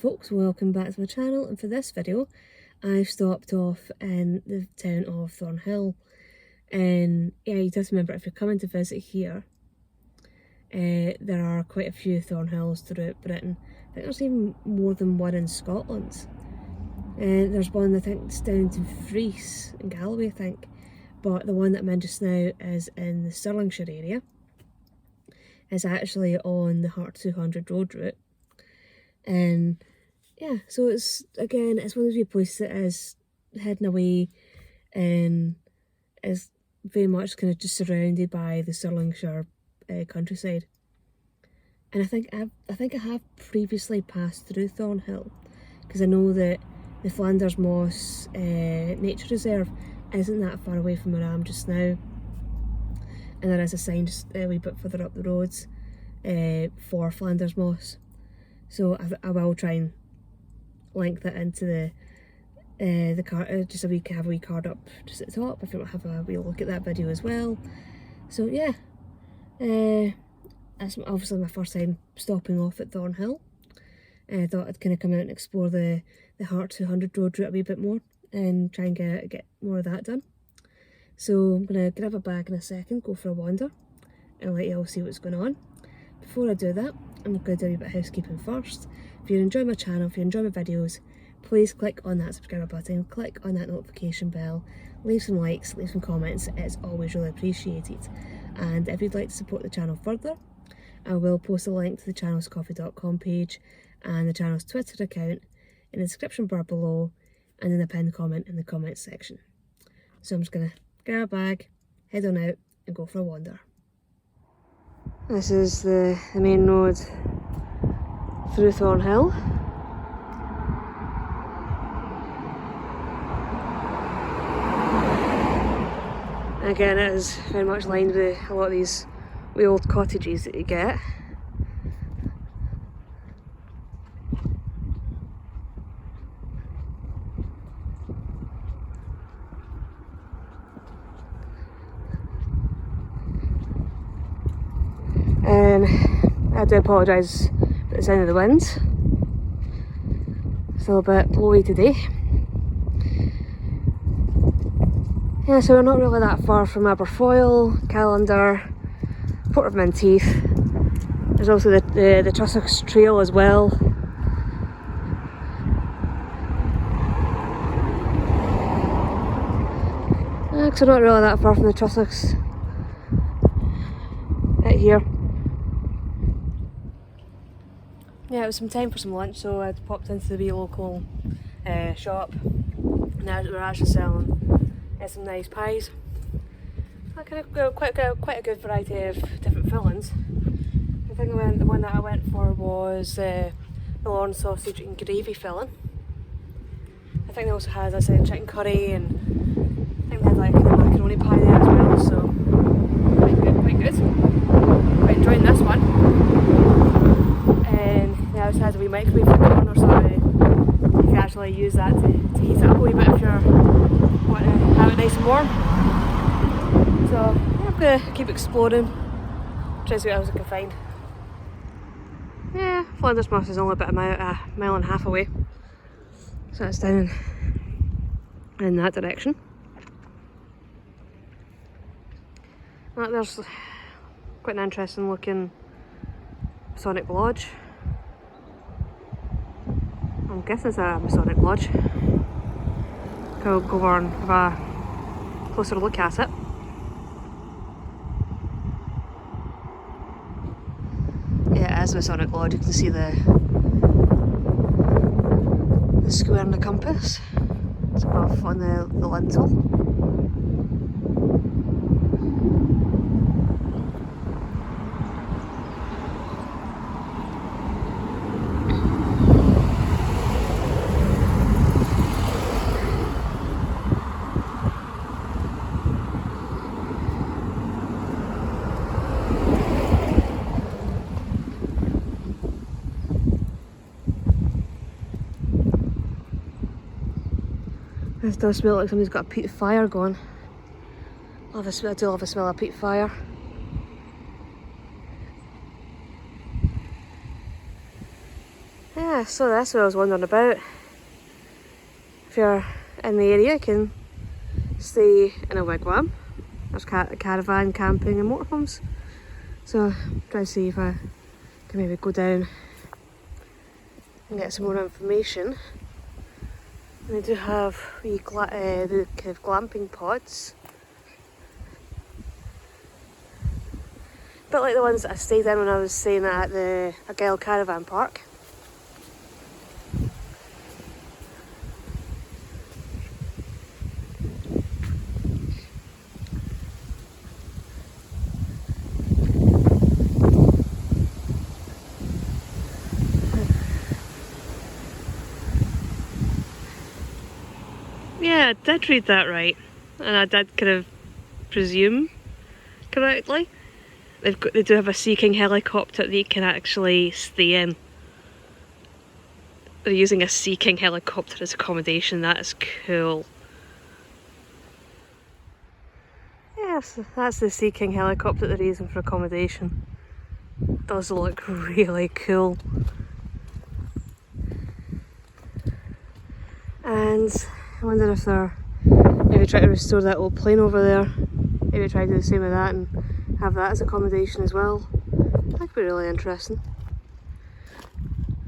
folks, welcome back to my channel, and for this video I've stopped off in the town of Thornhill. And yeah, you just remember, if you're coming to visit here, there are quite a few Thornhills throughout Britain. I think there's even more than one in Scotland. There's one I think that's down to Fries in Galloway I think, but the one that I'm in just now is in the Stirlingshire area. It's actually on the Heart 200 road route. And yeah, so it's one of those wee places that is hidden away and is very much kind of just surrounded by the Stirlingshire countryside. And I think I have previously passed through Thornhill, because I know that the Flanders Moss Nature Reserve isn't that far away from where I am just now, and there is a sign just a wee bit further up the roads for Flanders Moss. So I will try and link that into the card, just have a wee card up just at the top if you want to have a wee look at that video as well. So yeah, that's obviously my first time stopping off at Thornhill. I thought I'd kind of come out and explore the Heart 200 road route a wee bit more and try and get more of that done. So I'm going to grab a bag in a second, go for a wander, and let you all see what's going on. Before I do that, I'm going to do a wee bit of housekeeping first. If you enjoy my channel, if you enjoy my videos, please click on that subscribe button, click on that notification bell, leave some likes, leave some comments. It's always really appreciated. And if you'd like to support the channel further, I will post a link to the channel's coffee.com page and the channel's Twitter account in the description bar below and in the pinned comment in the comments section. So I'm just going to grab a bag, head on out and go for a wander. This is the main road through Thornhill. Again, it is very much lined with a lot of these wee old cottages that you get. I do apologise for the sound of the wind. It's a little bit blowy today. Yeah, so we're not really that far from Aberfoyle, Callander, Port of Menteith. There's also the Trossachs Trail as well. So we're not really that far from the Trossachs out here. Yeah, it was some time for some lunch, so I popped into the wee local shop. Now we're actually selling some nice pies. I kind of got quite a good variety of different fillings. I think the one that I went for was the Lorne sausage and gravy filling. I think they also had chicken curry, and I think they had like a macaroni pie there as well, so quite good. Quite enjoying this one. And they also had a wee microwave for the corner, so you can actually use that to heat it up a wee bit if you want to have it nice and warm. So yeah, I'm going to keep exploring, try to see what else I can find. Yeah, Flanders Moss is only about a mile and a half away, so it's down in that direction. There's quite an interesting looking Masonic Lodge. I'm guessing it's a Masonic Lodge. I'll go over and have a closer look at it. Yeah, it is a Masonic Lodge. You can see the square and the compass. It's above on the lintel. This does smell like somebody's got a peat fire going. I do love the smell of peat fire. Yeah, yeah, so that's what I was wondering about. If you're in the area, you can stay in a wigwam. There's caravan, camping and motorhomes. So I'm trying to see if I can maybe go down and get some more information. And they do have the kind of glamping pods. A bit like the ones that I stayed in when I was staying at the Argyll Caravan Park. Yeah, I did read that right, and I did kind of presume correctly. They do have a Sea King helicopter that you can actually stay in. They're using a Sea King helicopter as accommodation. That is cool. Yes, that's the Sea King helicopter that they're using for accommodation. It does look really cool. And I wonder if they're maybe trying to restore that old plane over there. Maybe try to do the same with that and have that as accommodation as well. That could be really interesting.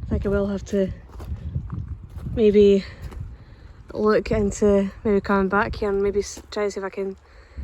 I think I will have to maybe look into maybe coming back here and maybe try to see if I can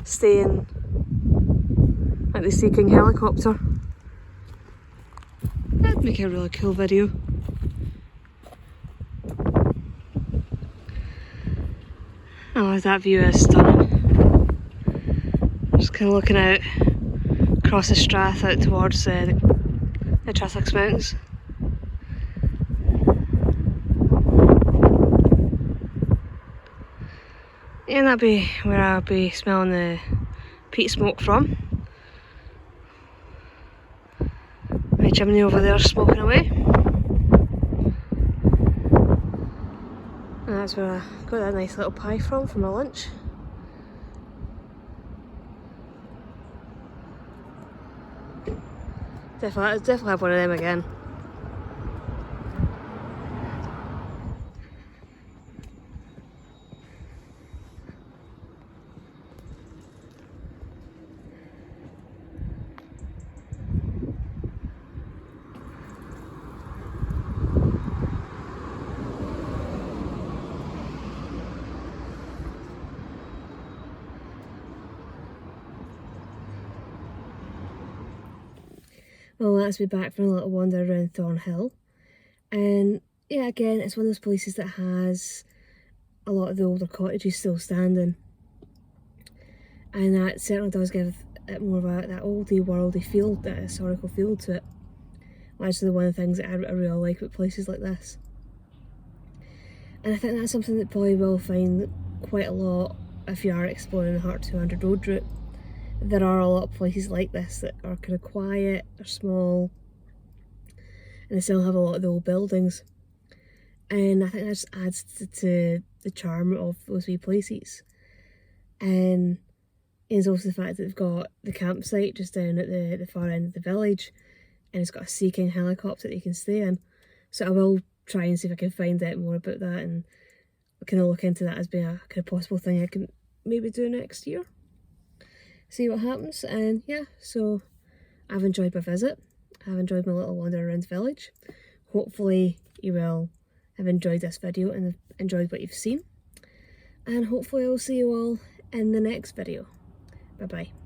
stay in like the Sea King helicopter. That'd make a really cool video. Oh, that view is stunning. Just kind of looking out across the Strath out towards the Trasachs Mountains. Yeah, that'd be where I'll be smelling the peat smoke from. My chimney over there smoking away. And that's where I got that nice little pie from for my lunch. Definitely have one of them again. Well, that's me back from a little wander around Thornhill. And yeah, again, it's one of those places that has a lot of the older cottages still standing. And that certainly does give it more of that oldie worldy feel, that historical feel to it. Actually, one of the things that I really like about places like this. And I think that's something that probably will find quite a lot if you are exploring the Heart 200 road route. There are a lot of places like this that are kind of quiet, they're small, and they still have a lot of the old buildings. And I think that just adds to the charm of those wee places. And it's also the fact that they've got the campsite just down at the far end of the village, and it's got a Sea King helicopter that you can stay in. So I will try and see if I can find out more about that and kind of look into that as being a kind of possible thing I can maybe do next year. See what happens. And yeah, so I've enjoyed my visit. I've enjoyed my little wander around the village. Hopefully you will have enjoyed this video and have enjoyed what you've seen. And hopefully I'll see you all in the next video. Bye bye.